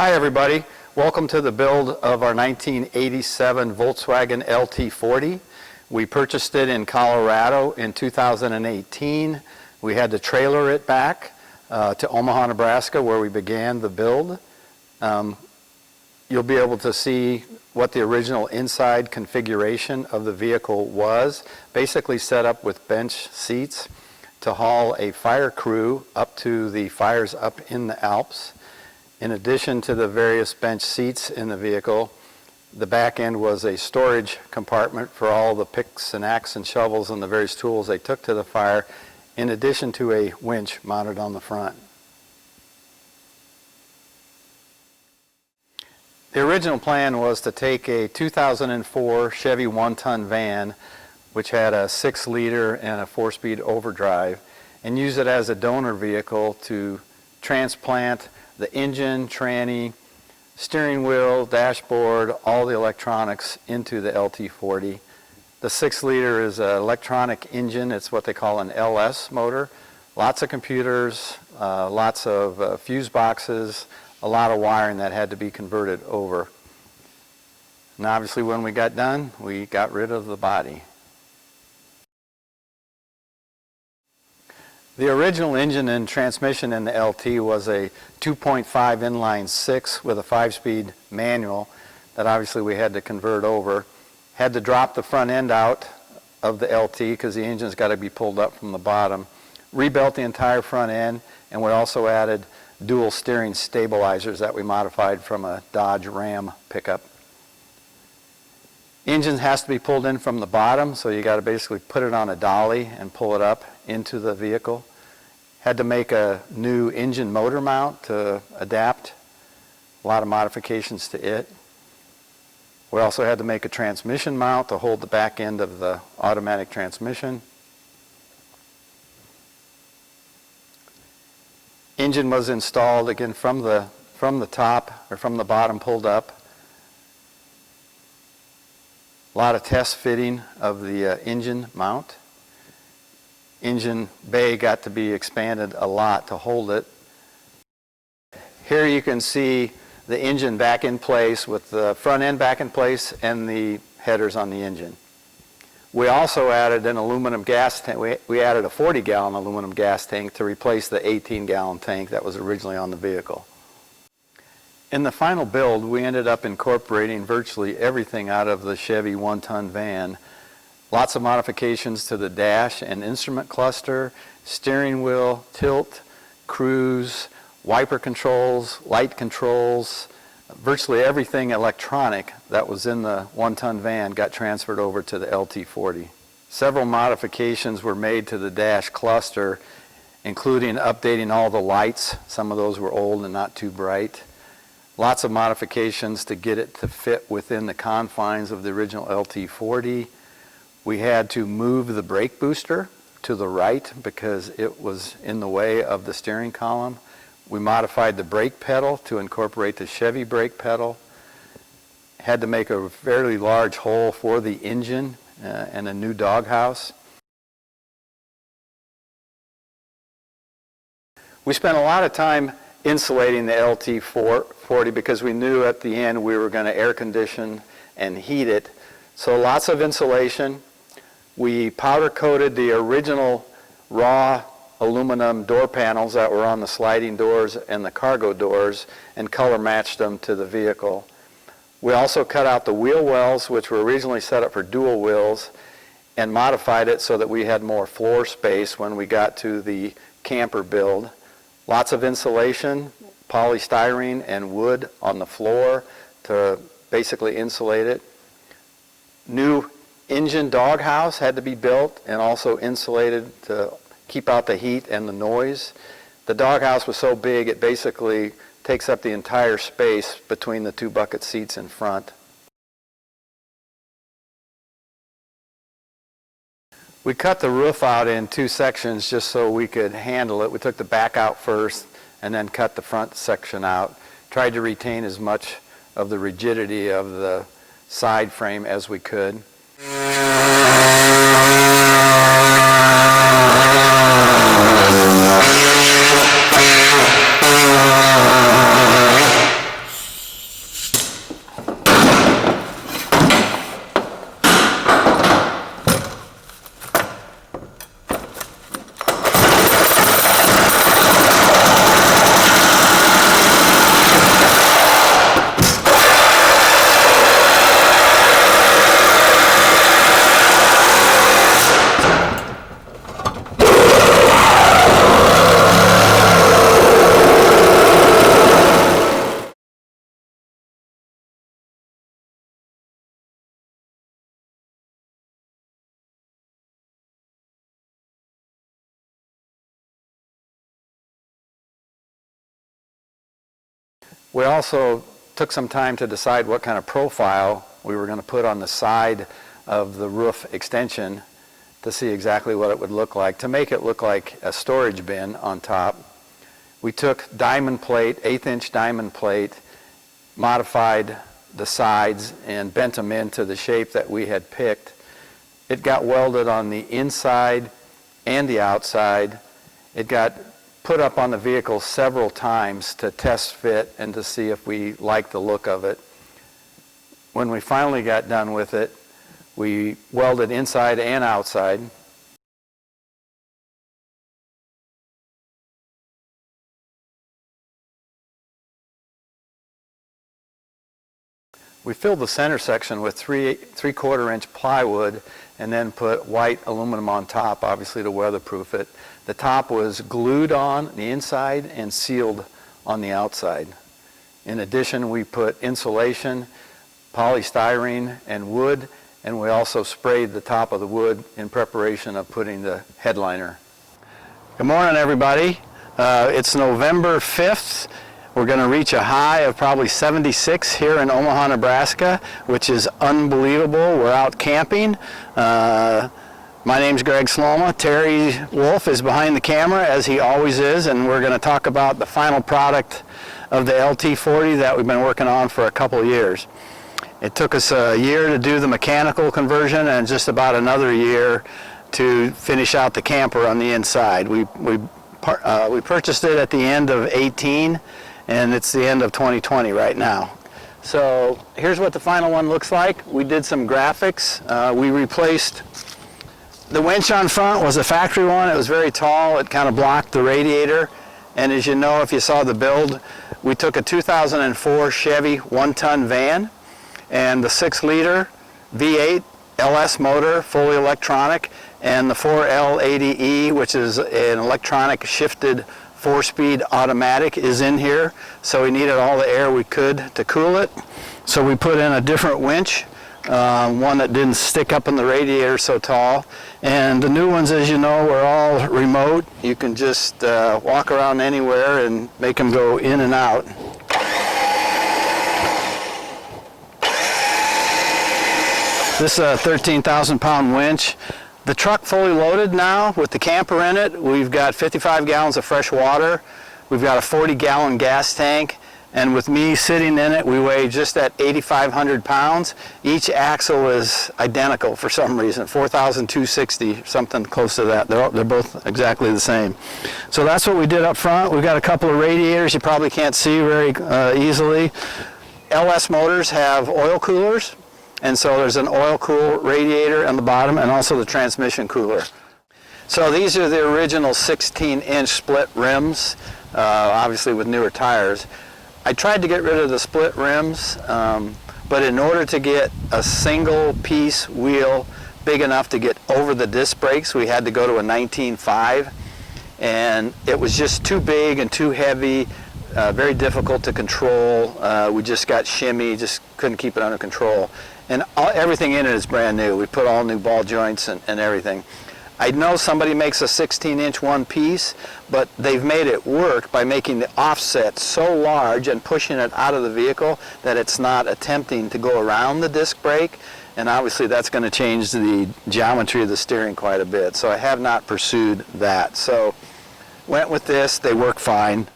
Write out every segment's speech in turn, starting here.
Hi everybody, welcome to the build of our 1987 Volkswagen LT-40. We purchased it in Colorado in 2018. We had to trailer it back to Omaha, Nebraska, where we began the build. You'll be able to see what the original inside configuration of the vehicle was. Basically set up with bench seats to haul a fire crew up to the fires up in the Alps. In addition to the various bench seats in the vehicle, the back end was a storage compartment for all the picks and axes and shovels and the various tools they took to the fire, in addition to a winch mounted on the front. The original plan was to take a 2004 Chevy 1-ton van, which had a 6-liter and a 4-speed overdrive, and use it as a donor vehicle to transplant the engine, tranny, steering wheel, dashboard, all the electronics into the LT-40. The 6-liter is an electronic engine. It's what they call an LS motor. Lots of computers, lots of fuse boxes, a lot of wiring that had to be converted over. And obviously when we got done, we got rid of the body. The original engine and transmission in the LT was a 2.5 inline 6 with a 5-speed manual that obviously we had to convert over. Had to drop the front end out of the LT because the engine's got to be pulled up from the bottom. Rebuilt the entire front end, and we also added dual steering stabilizers that we modified from a Dodge Ram pickup. Engine has to be pulled in from the bottom, so you got to basically put it on a dolly and pull it up into the vehicle. Had to make a new engine motor mount to adapt. A lot of modifications to it. We also had to make a transmission mount to hold the back end of the automatic transmission. Engine was installed again from the top, or from the bottom pulled up. A lot of test fitting of the engine mount. Engine bay got to be expanded a lot to hold it. Here you can see the engine back in place with the front end back in place and the headers on the engine. We also added an aluminum gas tank. We added a 40-gallon aluminum gas tank to replace the 18-gallon tank that was originally on the vehicle. In the final build, we ended up incorporating virtually everything out of the Chevy 1-ton van. Lots of modifications to the dash and instrument cluster, steering wheel, tilt, cruise, wiper controls, light controls. Virtually everything electronic that was in the 1-ton van got transferred over to the LT-40. Several modifications were made to the dash cluster, including updating all the lights. Some of those were old and not too bright. Lots of modifications to get it to fit within the confines of the original LT-40. We had to move the brake booster to the right because it was in the way of the steering column. We modified the brake pedal to incorporate the Chevy brake pedal. Had to make a fairly large hole for the engine and a new doghouse. We spent a lot of time insulating the LT-40 because we knew at the end we were going to air condition and heat it. So lots of insulation. We powder coated the original raw aluminum door panels that were on the sliding doors and the cargo doors and color matched them to the vehicle. We also cut out the wheel wells, which were originally set up for dual wheels, and modified it so that we had more floor space when we got to the camper build. Lots of insulation, polystyrene and wood on the floor to basically insulate it. New engine doghouse had to be built and also insulated to keep out the heat and the noise. The doghouse was so big it basically takes up the entire space between the 2 bucket seats in front. We cut the roof out in 2 sections just so we could handle it. We took the back out first and then cut the front section out. Tried to retain as much of the rigidity of the side frame as we could. We also took some time to decide what kind of profile we were going to put on the side of the roof extension to see exactly what it would look like, to make it look like a storage bin on top. We took diamond plate, 1/8" diamond plate, modified the sides and bent them into the shape that we had picked. It got welded on the inside and the outside. It got put up on the vehicle several times to test fit and to see if we liked the look of it. When we finally got done with it, we welded inside and outside. We filled the center section with 3/4 inch plywood and then put white aluminum on top, obviously to weatherproof it. The top was glued on the inside and sealed on the outside. In addition, we put insulation, polystyrene, and wood, and we also sprayed the top of the wood in preparation of putting the headliner. Good morning, everybody. It's November 5th. We're going to reach a high of probably 76 here in Omaha, Nebraska, which is unbelievable. We're out camping. My name's Greg Sloma. Terry Wolf is behind the camera, as he always is, and we're going to talk about the final product of the LT-40 that we've been working on for a couple of years. It took us a year to do the mechanical conversion and just about another year to finish out the camper on the inside. We purchased it at the end of 18, and it's the end of 2020 right now. So here's what the final one looks like. We did some graphics. We replaced the winch on front. Was a factory one. It was very tall. It kind of blocked the radiator. And as you know, if you saw the build, we took a 2004 Chevy 1-ton van and the 6-liter V8 LS motor, fully electronic, and the 4L80E, which is an electronic shifted 4-speed automatic, is in here. So we needed all the air we could to cool it. So we put in a different winch, one that didn't stick up in the radiator so tall. And the new ones, as you know, are all remote. You can just walk around anywhere and make them go in and out. This is a 13,000-pound winch. The truck fully loaded now with the camper in it. We've got 55 gallons of fresh water. We've got a 40-gallon gas tank. And with me sitting in it, we weigh just at 8,500 pounds. Each axle is identical for some reason, 4,260, something close to that. They're both exactly the same. So that's what we did up front. We've got a couple of radiators you probably can't see very easily. LS motors have oil coolers. And so there's an oil-cool radiator on the bottom and also the transmission cooler. So these are the original 16-inch split rims, obviously with newer tires. I tried to get rid of the split rims, but in order to get a single-piece wheel big enough to get over the disc brakes, we had to go to a 19.5, and it was just too big and too heavy, very difficult to control. We just got shimmy, just couldn't keep it under control. And everything in it is brand new. We put all new ball joints and everything. I know somebody makes a 16-inch one piece, but they've made it work by making the offset so large and pushing it out of the vehicle that it's not attempting to go around the disc brake. And obviously that's going to change the geometry of the steering quite a bit. So I have not pursued that. So went with this. They work fine.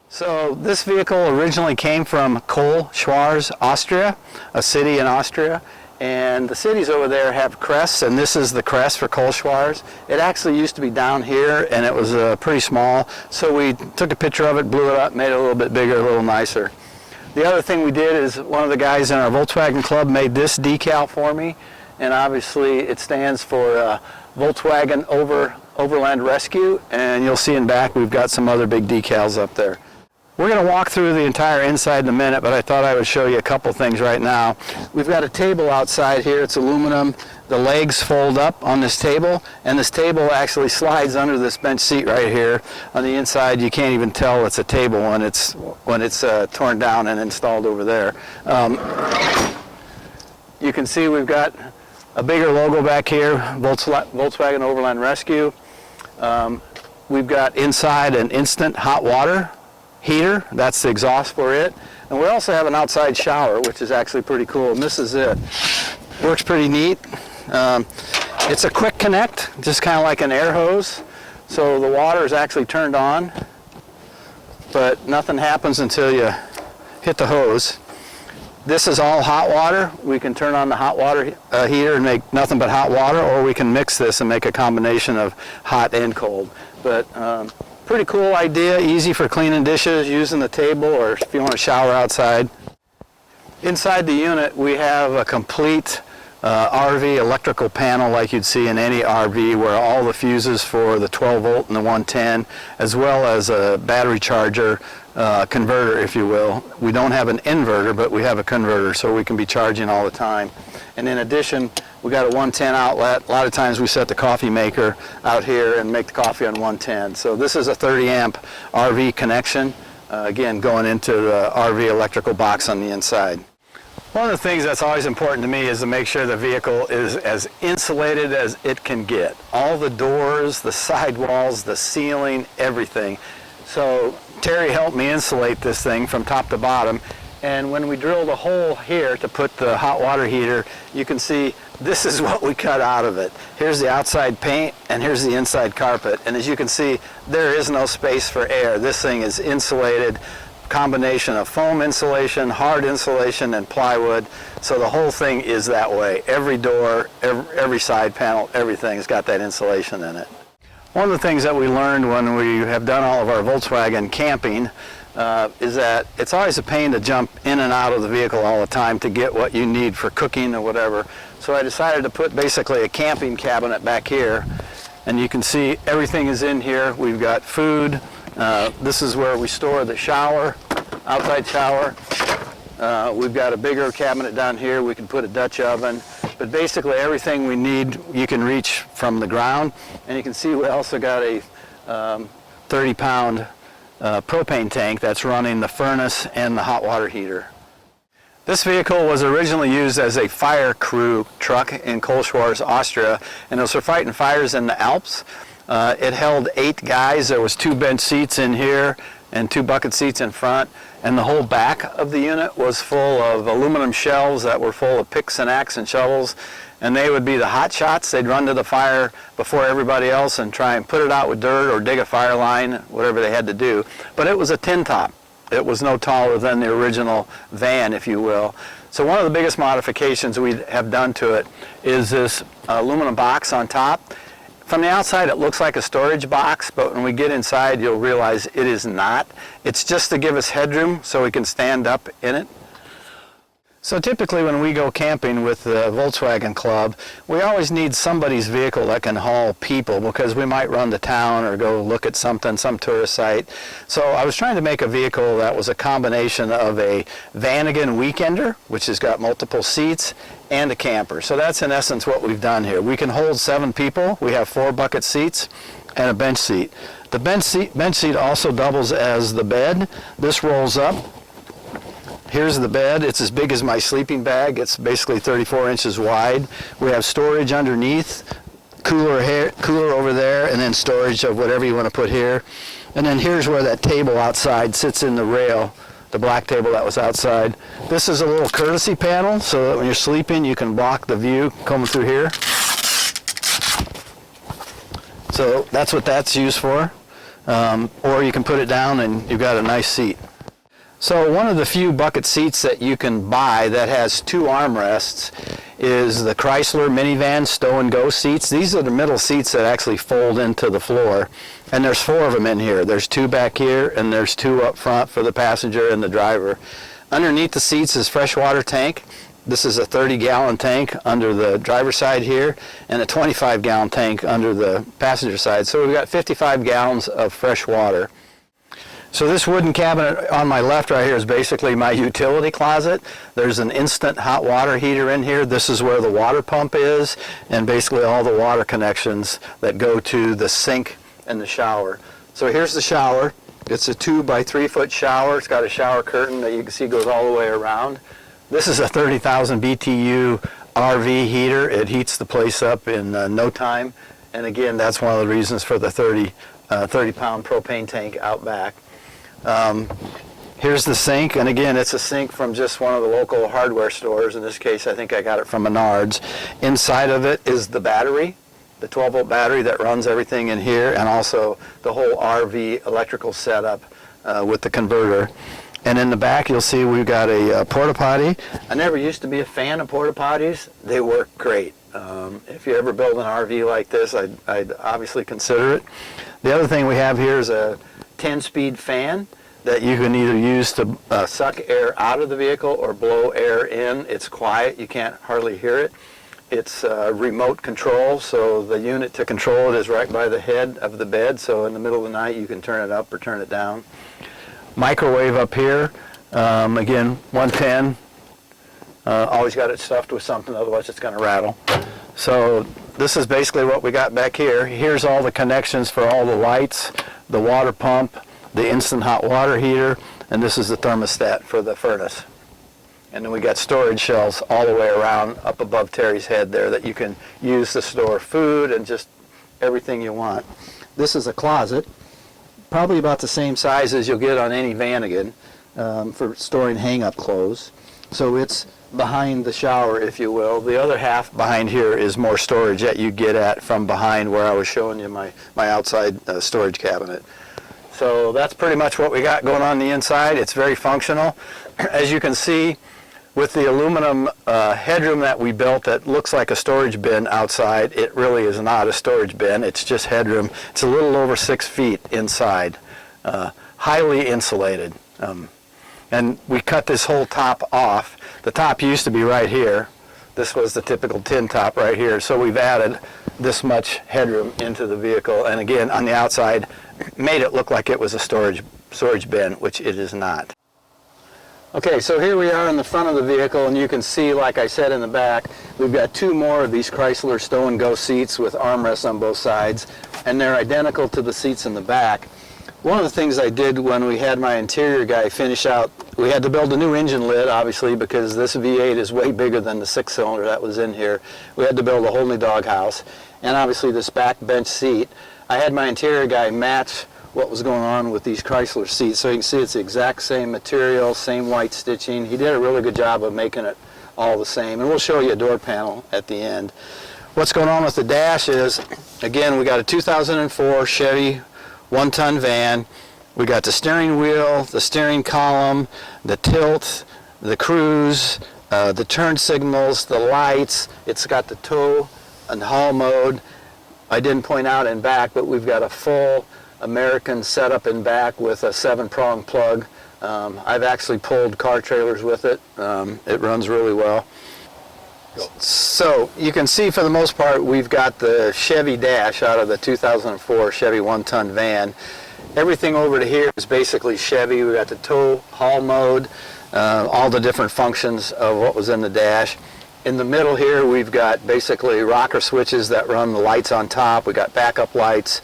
So this vehicle originally came from Kohl-Schwarz, Austria, a city in Austria. And the cities over there have crests, and this is the crest for Kohl-Schwarz. It actually used to be down here, and it was pretty small. So we took a picture of it, blew it up, made it a little bit bigger, a little nicer. The other thing we did is one of the guys in our Volkswagen club made this decal for me. And obviously it stands for Volkswagen Overland Rescue. And you'll see in back we've got some other big decals up there. We're going to walk through the entire inside in a minute, but I thought I would show you a couple things right now. We've got a table outside here. It's aluminum. The legs fold up on this table, and this table actually slides under this bench seat right here. On the inside, you can't even tell it's a table when it's torn down and installed over there. You can see we've got a bigger logo back here, Volkswagen Overland Rescue. We've got inside an instant hot water heater. That's the exhaust for it. And we also have an outside shower, which is actually pretty cool. And this is it. Works pretty neat. It's a quick connect, just kind of like an air hose. So the water is actually turned on, but nothing happens until you hit the hose. This is all hot water. We can turn on the hot water heater and make nothing but hot water, or we can mix this and make a combination of hot and cold. But pretty cool idea, easy for cleaning dishes, using the table, or if you want to shower outside. Inside the unit, we have a complete RV electrical panel like you'd see in any RV, where all the fuses for the 12 volt and the 110, as well as a battery charger converter, if you will. We don't have an inverter, but we have a converter, so we can be charging all the time. And in addition, we got a 110 outlet. A lot of times we set the coffee maker out here and make the coffee on 110. So this is a 30 amp RV connection, again going into the RV electrical box on the inside. One of the things that's always important to me is to make sure the vehicle is as insulated as it can get. All the doors, the sidewalls, the ceiling, everything. So Terry helped me insulate this thing from top to bottom. And when we drilled a hole here to put the hot water heater, you can see this is what we cut out of it. Here's the outside paint and here's the inside carpet. And as you can see, there is no space for air. This thing is insulated. Combination of foam insulation, hard insulation, and plywood. So the whole thing is that way. Every door, every side panel, everything's got that insulation in it. One of the things that we learned when we have done all of our Volkswagen camping is that it's always a pain to jump in and out of the vehicle all the time to get what you need for cooking or whatever. So I decided to put basically a camping cabinet back here, and you can see everything is in here. We've got food. This is where we store the shower, outside shower. We've got a bigger cabinet down here. We can put a Dutch oven. But basically everything we need you can reach from the ground. And you can see we also got a 30-pound propane tank that's running the furnace and the hot water heater. This vehicle was originally used as a fire crew truck in Kohlschwarz, Austria, and it was for fighting fires in the Alps. It held 8 guys. There was 2 bench seats in here and 2 bucket seats in front, and the whole back of the unit was full of aluminum shelves that were full of picks and axes and shovels, and they would be the hot shots. They'd run to the fire before everybody else and try and put it out with dirt or dig a fire line, whatever they had to do. But it was a tin top. It was no taller than the original van, if you will. So one of the biggest modifications we have done to it is this aluminum box on top. From the outside it looks like a storage box, but when we get inside you'll realize it is not. It's just to give us headroom so we can stand up in it. So typically when we go camping with the Volkswagen Club, we always need somebody's vehicle that can haul people, because we might run to town or go look at something, some tourist site. So I was trying to make a vehicle that was a combination of a Vanagon Weekender, which has got multiple seats, and a camper. So that's in essence what we've done here. We can hold 7 people. We have 4 bucket seats and a bench seat. The bench seat also doubles as the bed. This rolls up. Here's the bed. It's as big as my sleeping bag. It's basically 34 inches wide. We have storage underneath, cooler over there, and then storage of whatever you want to put here. And then here's where that table outside sits in the rail, the black table that was outside. This is a little courtesy panel, so that when you're sleeping you can block the view coming through here. So that's what that's used for. Or you can put it down and you've got a nice seat. So one of the few bucket seats that you can buy that has 2 armrests is the Chrysler minivan stow and go seats. These are the middle seats that actually fold into the floor, and there's 4 of them in here. There's 2 back here and there's 2 up front for the passenger and the driver. Underneath the seats is freshwater tank. This is a 30-gallon tank under the driver's side here and a 25-gallon tank under the passenger side. So we've got 55 gallons of fresh water. So this wooden cabinet on my left right here is basically my utility closet. There's an instant hot water heater in here. This is where the water pump is, and basically all the water connections that go to the sink and the shower. So here's the shower. It's a 2 by 3 foot shower. It's got a shower curtain that you can see goes all the way around. This is a 30,000 BTU RV heater. It heats the place up in no time. And again, that's one of the reasons for the 30-pound propane tank out back. Here's the sink, and again, it's a sink from just one of the local hardware stores. In this case, I think I got it from Menards. Inside of it is the battery, the 12-volt battery that runs everything in here, and also the whole RV electrical setup with the converter. And in the back, you'll see we've got a porta potty. I never used to be a fan of porta potties. They work great. If you ever build an RV like this, I'd obviously consider it. The other thing we have here is a 10-speed fan that you can either use to suck air out of the vehicle or blow air in. It's quiet. You can't hardly hear it. It's remote control, so the unit to control it is right by the head of the bed, so in the middle of the night you can turn it up or turn it down. Microwave up here, again 110, always got it stuffed with something, otherwise it's going to rattle. So this is basically what we got back here. Here's all the connections for all the lights, the water pump, the instant hot water heater, and this is the thermostat for the furnace. And then we got storage shelves all the way around up above Terry's head there that you can use to store food and just everything you want. This is a closet, probably about the same size as you'll get on any Vanagon for storing hang-up clothes. So it's behind the shower, if you will. The other half behind here is more storage that you get at from behind where I was showing you my outside storage cabinet. So that's pretty much what we got going on the inside. It's very functional. As you can see, with the aluminum headroom that we built that looks like a storage bin outside, it really is not a storage bin. It's just headroom. It's a little over 6 feet inside, highly insulated. And we cut this whole top off. The top used to be right here. This was the typical tin top right here. So we've added this much headroom into the vehicle. And again, on the outside, made it look like it was a storage bin, which it is not. Okay, so here we are in the front of the vehicle, and you can see, like I said in the back, we've got 2 more of these Chrysler Stow and Go seats with armrests on both sides, and they're identical to the seats in the back. One of the things I did when we had my interior guy finish out, we had to build a new engine lid, obviously, because this V8 is way bigger than the 6-cylinder that was in here. We had to build a whole new doghouse, and obviously this back bench seat. I had my interior guy match what was going on with these Chrysler seats. So you can see it's the exact same material, same white stitching. He did a really good job of making it all the same. And we'll show you a door panel at the end. What's going on with the dash is, again, we got a 2004 Chevy 1-ton van. We got the steering wheel, the steering column, the tilt, the cruise, the turn signals, the lights. It's got the tow and haul mode. I didn't point out in back, but we've got a full American setup in back with a 7-prong plug. I've actually pulled car trailers with it. It runs really well. So you can see for the most part we've got the Chevy dash out of the 2004 Chevy 1-ton van. Everything over to here is basically Chevy. We've got the tow, haul mode, all the different functions of what was in the dash. In the middle here we've got basically rocker switches that run the lights on top. We've got backup lights.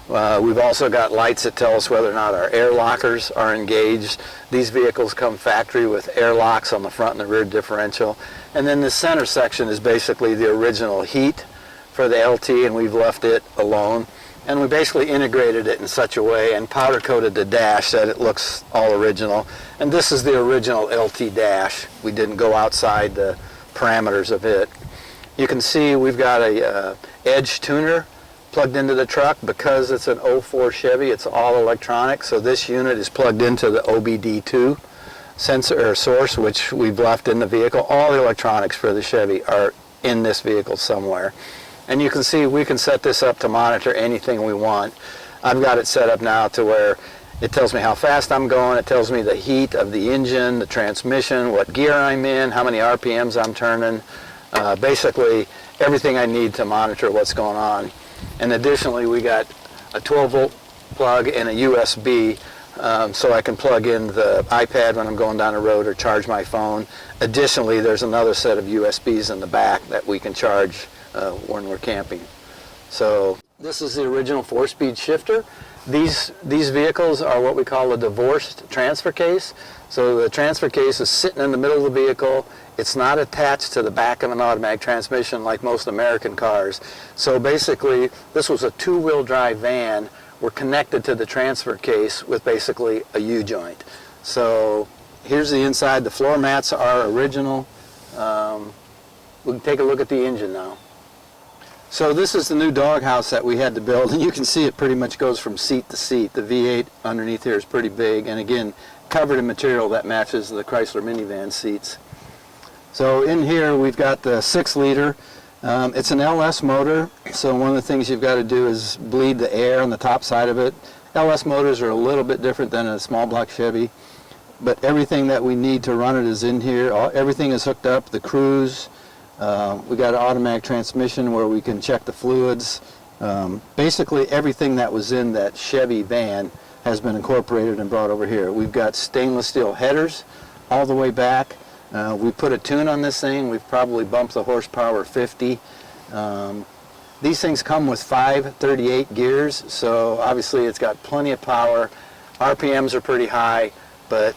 We've also got lights that tell us whether or not our air lockers are engaged. These vehicles come factory with air locks on the front and the rear differential. And then the center section is basically the original heat for the LT, and we've left it alone. And we basically integrated it in such a way and powder coated the dash that it looks all original. And this is the original LT dash. We didn't go outside the parameters of it. You can see we've got a edge tuner plugged into the truck. Because it's an 04 Chevy, it's all electronic, so this unit is plugged into the OBD2 sensor or source, which we've left in the vehicle. All the electronics for the Chevy are in this vehicle somewhere. And you can see we can set this up to monitor anything we want. I've got it set up now to where it tells me how fast I'm going, it tells me the heat of the engine, the transmission, what gear I'm in, how many RPMs I'm turning, basically everything I need to monitor what's going on. And additionally, we got a 12-volt plug and a USB, so I can plug in the iPad when I'm going down the road or charge my phone. Additionally, there's another set of USBs in the back that we can charge when we're camping. So This is the original 4-speed shifter. These vehicles are what we call a divorced transfer case. So the transfer case is sitting in the middle of the vehicle. It's not attached to the back of an automatic transmission like most American cars. So basically, this was a 2-wheel drive van. We're connected to the transfer case with basically a U-joint. So here's the inside. The floor mats are original. We can take a look at the engine now. So this is the new doghouse that we had to build, and you can see it pretty much goes from seat to seat. The V8 underneath here is pretty big, and again, covered in material that matches the Chrysler minivan seats. So in here we've got the 6-liter. It's an LS motor, so one of the things you've got to do is bleed the air on the top side of it. LS motors are a little bit different than a small block Chevy, but everything that we need to run it is in here. Everything is hooked up, the cruise. We got an automatic transmission where we can check the fluids. Basically everything that was in that Chevy van has been incorporated and brought over here. We've got stainless steel headers all the way back. We put a tune on this thing. We've probably bumped the horsepower 50. These things come with 5 38 gears, so obviously it's got plenty of power. RPMs are pretty high, but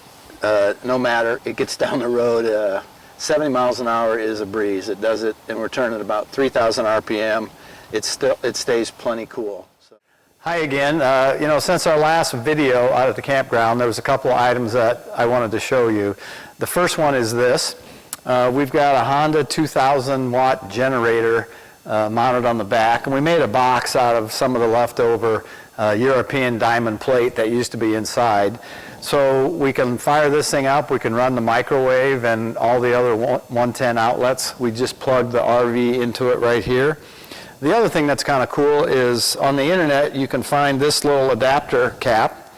no matter, it gets down the road. 70 miles an hour is a breeze. It does it in return at about 3,000 RPM. It stays plenty cool. Hi again. Since our last video out at the campground, there was a couple of items that I wanted to show you. The first one is this. We've got a Honda 2,000 watt generator mounted on the back, and we made a box out of some of the leftover European diamond plate that used to be inside. So we can fire this thing up, we can run the microwave and all the other 110 outlets. We just plug the RV into it right here. The other thing that's kind of cool is on the internet you can find this little adapter cap,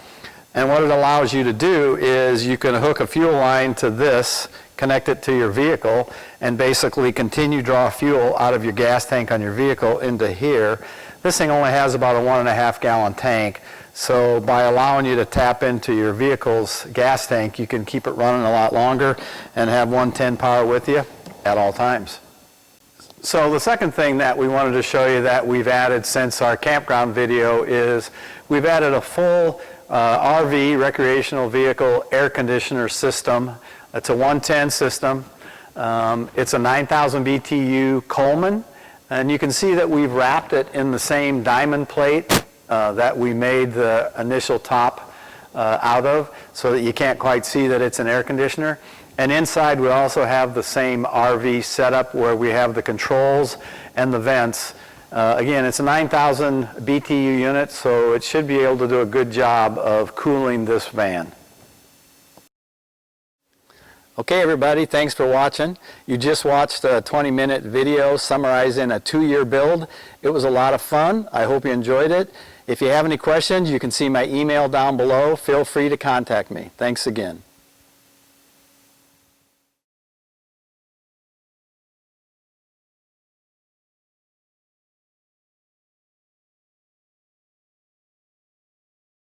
and what it allows you to do is you can hook a fuel line to this, connect it to your vehicle, and basically continue to draw fuel out of your gas tank on your vehicle into here. This thing only has about a 1.5 gallon tank, so by allowing you to tap into your vehicle's gas tank, you can keep it running a lot longer and have 110 power with you at all times. So the second thing that we wanted to show you that we've added since our campground video is we've added a full RV, recreational vehicle, air conditioner system. It's a 110 system. It's a 9,000 BTU Coleman, and you can see that we've wrapped it in the same diamond plate that we made the initial top out of, so that you can't quite see that it's an air conditioner. And inside we also have the same RV setup where we have the controls and the vents. Again, it's a 9,000 BTU unit, so it should be able to do a good job of cooling this van. Okay everybody, thanks for watching. You just watched a 20-minute video summarizing a 2-year build. It was a lot of fun. I hope you enjoyed it. If you have any questions, you can see my email down below. Feel free to contact me. Thanks again.